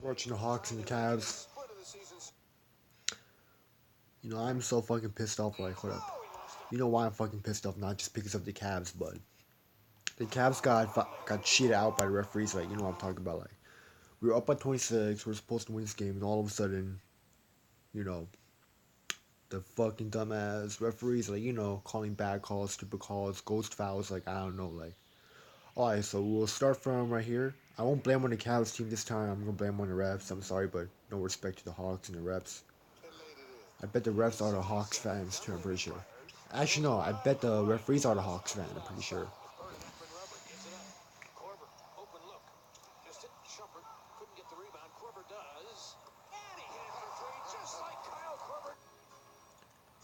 Watching the Hawks and the Cavs, I'm so fucking pissed off. Like, hold up. You know why I'm fucking pissed off? Not just because of the Cavs, but the Cavs got cheated out by the referees. Like, you know what I'm talking about? Like, we were up by 26. We are supposed to win this game, and all of a sudden, you know, the fucking dumbass referees, like, calling bad calls, stupid calls, ghost fouls. Like, I don't know. Like, alright, so we'll start from right here. I won't blame on the Cavs team this time. I'm gonna blame on the refs. I'm sorry, but no respect to the Hawks and the refs. I bet the refs are the Hawks fans too, I'm pretty sure. Actually, no, I bet the referees are the Hawks fan, I'm pretty sure.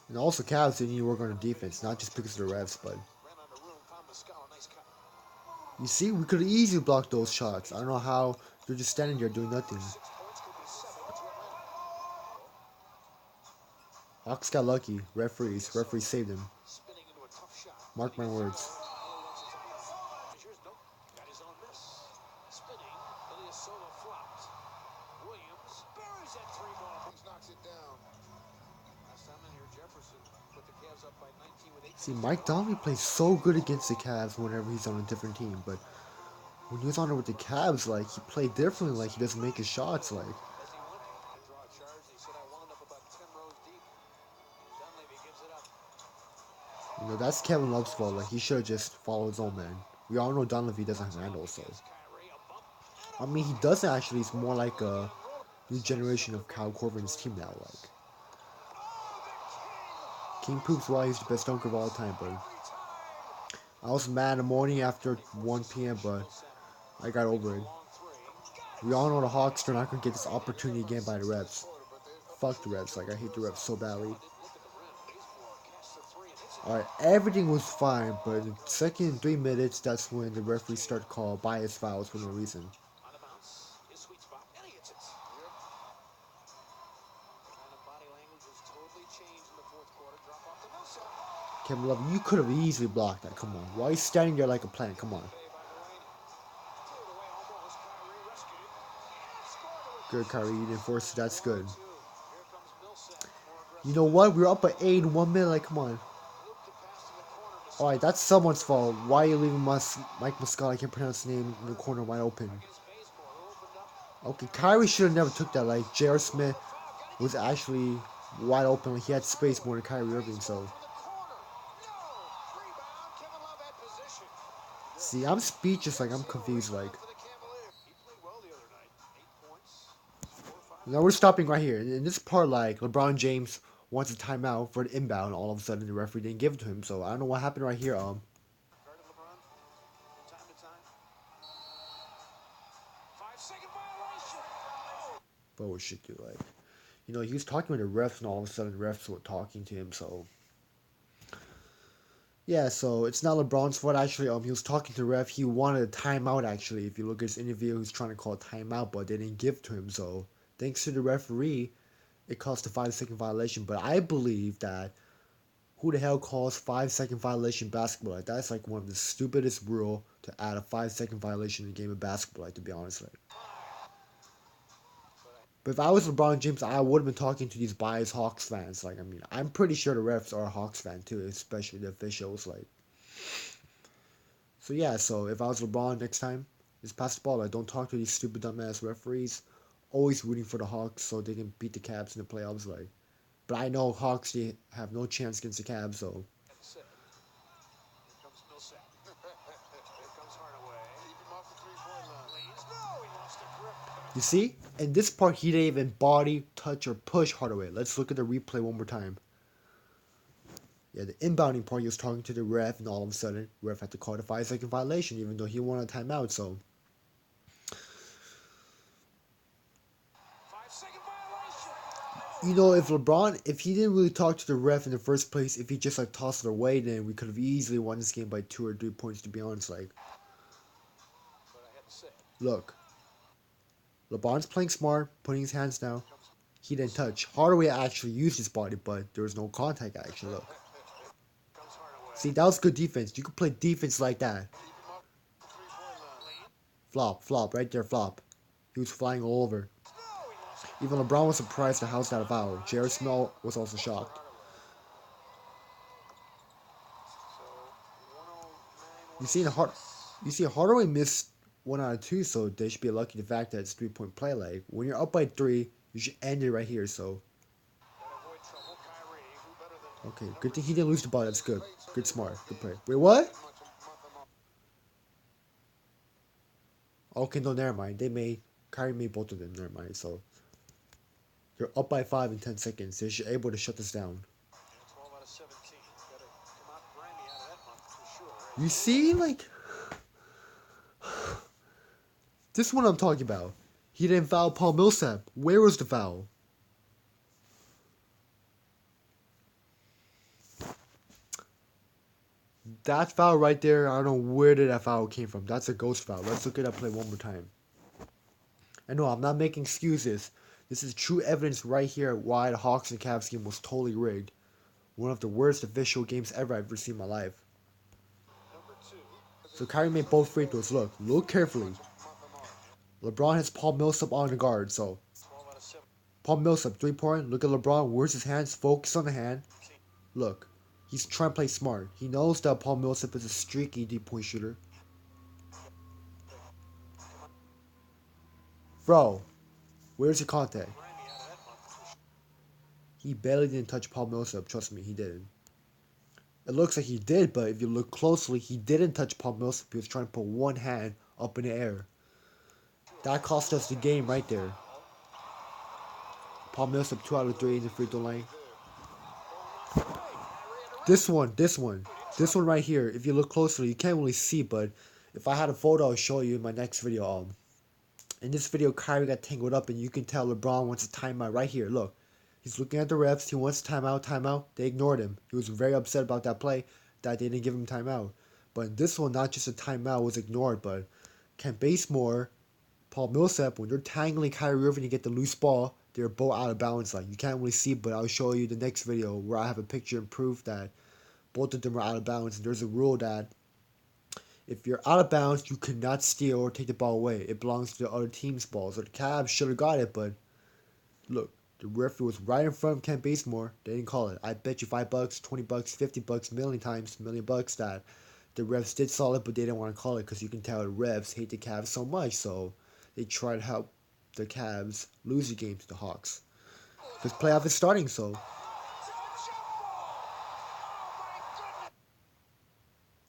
And also, Cavs didn't need to work on the defense, not just because of the refs, but you see, we could have easily blocked those shots. I don't know how they're just standing there doing nothing. Hawks got lucky. Referees saved him. Mark my words. See, Mike Donnelly plays so good against the Cavs whenever he's on a different team, but when he was on it with the Cavs, like, he played differently, like, he doesn't make his shots, like. That's Kevin Love's fault, like, he should have just followed his own man. We all know Dunleavy doesn't have handles, so. I mean, he doesn't actually, he's more like a new generation of Kyle Korver's team now, like. King proves why he's the best dunker of all time, but I was mad in the morning after 1 p.m., but I got over it. We all know the Hawks are not going to get this opportunity again by the refs. Fuck the refs, like, I hate the refs so badly. Alright, everything was fine, but in the second 3 minutes, that's when the referee started to call bias fouls for no reason. Kevin Love, you could have easily blocked that, come on. Why are you standing there like a plant, come on. Good, Kyrie, you didn't force it, that's good. You know what, we were up by 8 in 1 minute, like, come on. Alright, that's someone's fault. Why are you leaving Mike Muscala, I can't pronounce his name, in the corner wide open? Okay, Kyrie should have never took that, like, J.R. Smith was actually wide open, like, he had space more than Kyrie Irving, so. See, I'm speechless, like, I'm confused, like. Now we're stopping right here. In this part, like, LeBron James wants a timeout for an inbound. All of a sudden, the referee didn't give it to him. So I don't know what happened right here. Bullshit, dude. Like, he was talking with the refs, and all of a sudden, the refs were talking to him. So yeah, so it's not LeBron's fault actually. He was talking to the ref. He wanted a timeout actually. If you look at his interview, he's trying to call a timeout, but they didn't give it to him. So thanks to the referee, it caused a 5 second violation. But I believe that who the hell calls 5 second violation basketball? Like, that's like one of the stupidest rule to add a 5 second violation in a game of basketball. Like, to be honest, like. But if I was LeBron James, I would have been talking to these biased Hawks fans. Like, I mean, I'm pretty sure the refs are Hawks fans too, especially the officials. Like, so yeah. So if I was LeBron next time, just pass the ball. Like, don't talk to these stupid dumbass referees. Always rooting for the Hawks so they can beat the Cavs in the playoffs. Like, but I know Hawks they have no chance against the Cavs. So you see, in this part, he didn't even body, touch, or push Hardaway. Let's look at the replay one more time. Yeah, the inbounding part, he was talking to the ref, and all of a sudden, ref had to call the 5 second violation, even though he wanted a timeout. So, if he didn't really talk to the ref in the first place, if he just like tossed it away, then we could have easily won this game by 2 or 3 points. To be honest, like, look, LeBron's playing smart, putting his hands down. He didn't touch. Hardaway actually used his body, but there was no contact action. Look. See, that was good defense. You could play defense like that. Flop, right there, flop. He was flying all over. Even LeBron was surprised at how's that a foul. Jared Smell was also shocked. You see, Hardaway missed 1 out of 2, so they should be lucky the fact that it's 3-point play. Like when you're up by 3, you should end it right here. So okay, good thing he didn't lose the ball. That's good. Good smart. Good play. Wait, what? Okay, no, never mind. Kyrie made both of them. Never mind. So you're up by 5 in 10 seconds. They should able to shut this down. You see, like this one I'm talking about. He didn't foul Paul Millsap. Where was the foul? That foul right there, I don't know where did that foul came from. That's a ghost foul. Let's look at that play one more time. And no, I'm not making excuses. This is true evidence right here why the Hawks and Cavs game was totally rigged. One of the worst official games ever I've ever seen in my life. So Kyrie made both free throws. Look carefully. LeBron has Paul Millsap on the guard, so Paul Millsap, 3-point. Look at LeBron. Where's his hands? Focus on the hand. Look. He's trying to play smart. He knows that Paul Millsap is a streaky deep-point shooter. Bro, where's your contact? He barely didn't touch Paul Millsap. Trust me, he didn't. It looks like he did, but if you look closely, he didn't touch Paul Millsap. He was trying to put one hand up in the air. That cost us the game right there. Paul Millsap 2 out of 3 in the free throw line. This one right here. If you look closely, you can't really see, but if I had a photo, I'll show you in my next video. In this video, Kyrie got tangled up, and you can tell LeBron wants a timeout right here. Look, he's looking at the refs. He wants timeout. They ignored him. He was very upset about that play that they didn't give him timeout. But in this one, not just a timeout was ignored, but Kent Bazemore, Paul Millsap, when they're tangling Kyrie Irving to get the loose ball, they're both out of bounds. Like you can't really see, but I'll show you the next video where I have a picture and proof that both of them are out of bounds. And there's a rule that if you're out of bounds, you cannot steal or take the ball away. It belongs to the other team's ball. So the Cavs should have got it, but look, the referee was right in front of Kent Bazemore. They didn't call it. I bet you $5, $20, $50, $1,000,000 that the refs did saw it, but they didn't want to call it because you can tell the refs hate the Cavs so much. So they try to help the Cavs lose the game to the Hawks. Because playoff is starting, so.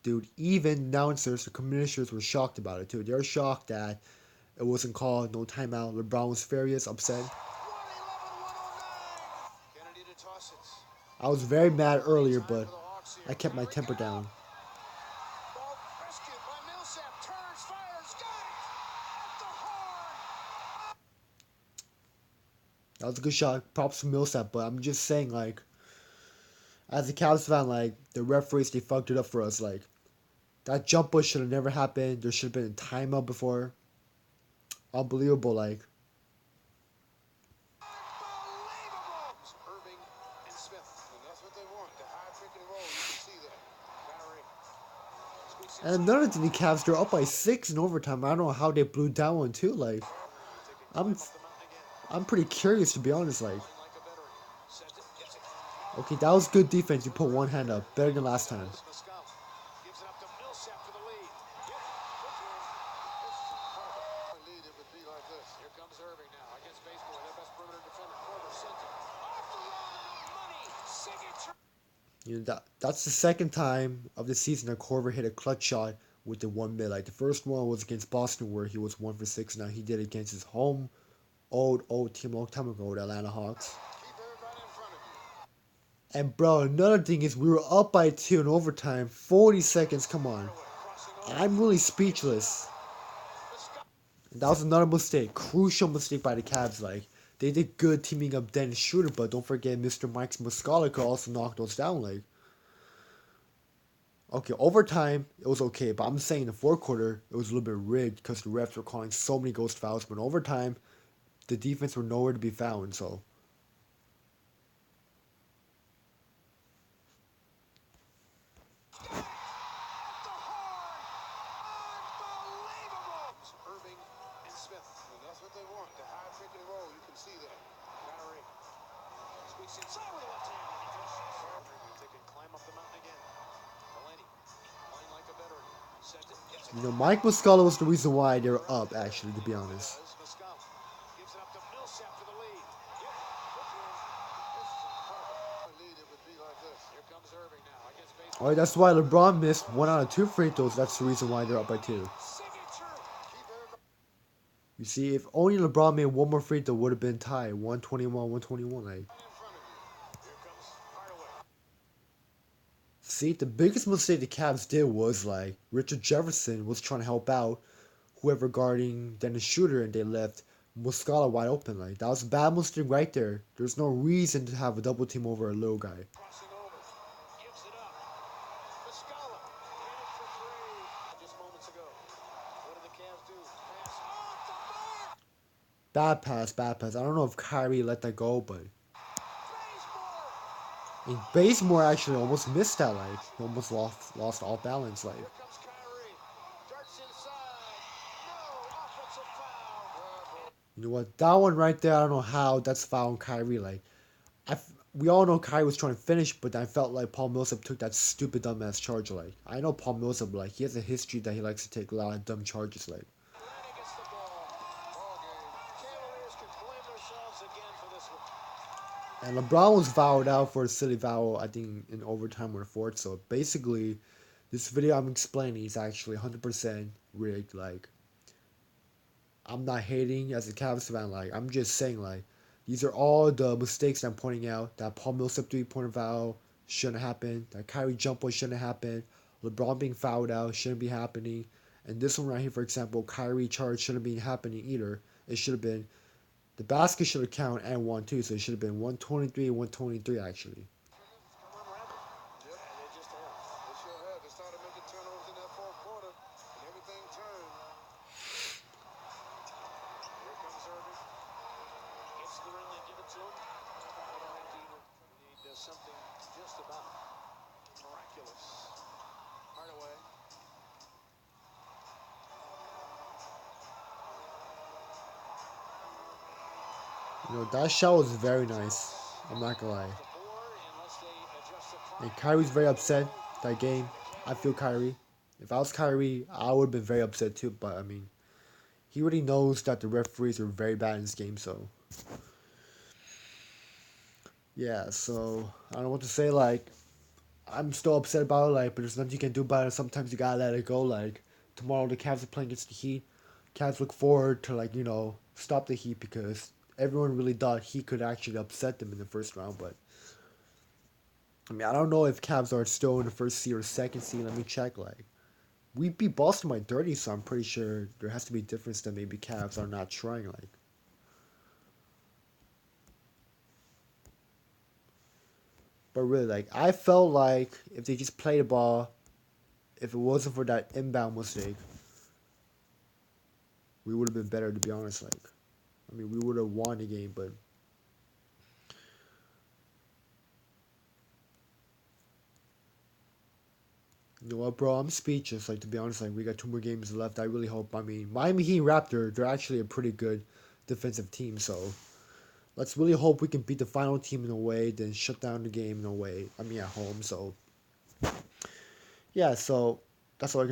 Dude, even announcers, the commissioners were shocked about it too. They were shocked that it wasn't called, no timeout. LeBron was furious, upset. I was very mad earlier, but I kept my temper down. That was a good shot. Props to Millsap, but I'm just saying, like, as a Cavs fan, like, the referees, they fucked it up for us. Like, that jump ball should have never happened. There should have been a timeout before. Unbelievable, like. And another thing, the Cavs, they're up by 6 in overtime. I don't know how they blew down one too. Like, I'm pretty curious to be honest. Like, okay, that was good defense. You put one hand up, better than last time. You know that's the second time of the season that Korver hit a clutch shot with the 1 mid. Like the first one was against Boston where he was 1 for 6. Now he did it against his home old team long time ago, the Atlanta Hawks. And bro, another thing is we were up by 2 in overtime. 40 seconds. Come on, I'm really speechless. That was another mistake, crucial mistake by the Cavs. Like they did good teaming up Dennis Schroeder, but don't forget Mr. Mike Muscala could also knock those down. Like. Okay, overtime, it was okay, but I'm saying in the fourth quarter, it was a little bit rigged because the refs were calling so many ghost fouls. But in overtime, the defense were nowhere to be found, so. You know, Mike Muscala was the reason why they're up, actually, to be honest. Alright, that's why LeBron missed 1 out of 2 free throws. That's the reason why they're up by 2. You see, if only LeBron made 1 more free throw, would have been tied. 121-121, like. See, the biggest mistake the Cavs did was, like, Richard Jefferson was trying to help out whoever guarding Dennis Schroeder, and they left Muscala wide open. Like, that was a bad mistake right there. There's no reason to have a double team over a little guy. Bad pass, bad pass. I don't know if Kyrie let that go, but and Bazemore actually almost missed that. Like, he almost lost all balance. Like, you know what? That one right there, I don't know how that's foul on Kyrie. Like, we all know Kyrie was trying to finish, but I felt like Paul Millsap took that stupid dumbass charge. Like, I know Paul Millsap, like, he has a history that he likes to take a lot of dumb charges. Like, and LeBron was fouled out for a silly foul, I think, in overtime or fourth. So basically, this video I'm explaining is actually 100% rigged. Like, I'm not hating as a Cavs fan. Like, I'm just saying, like, these are all the mistakes I'm pointing out. That Paul Millsap 3-point foul shouldn't happen. That Kyrie jump ball shouldn't happen. LeBron being fouled out shouldn't be happening. And this one right here, for example, Kyrie charge shouldn't be happening either. It should have been, the basket should have counted and 1 2, so it should have been 123 and 123 actually. You know, that shot was very nice. I'm not gonna lie. And Kyrie's very upset that game. I feel Kyrie. If I was Kyrie, I would have been very upset too. But I mean, he already knows that the referees are very bad in this game. So yeah. So I don't know what to say. Like, I'm still upset about it. Like, but there's nothing you can do about it. Sometimes you gotta let it go. Like, tomorrow the Cavs are playing against the Heat. Cavs look forward to, like, you know, stop the Heat because everyone really thought he could actually upset them in the first round. But I mean, I don't know if Cavs are still in the first seed or second seed. Let me check. Like, we beat Boston by 30, so I'm pretty sure there has to be a difference that maybe Cavs are not trying. Like, but really, like, I felt like if they just played the ball, if it wasn't for that inbound mistake, we would have been better. To be honest, like, I mean, we would have won the game, but. You know what, bro? I'm speechless. Like, to be honest, like, we got 2 more games left. I really hope. I mean, Miami Heat Raptor, they're actually a pretty good defensive team. So let's really hope we can beat the final team in a way, then shut down the game in a way. I mean, at home. So yeah. So that's all I can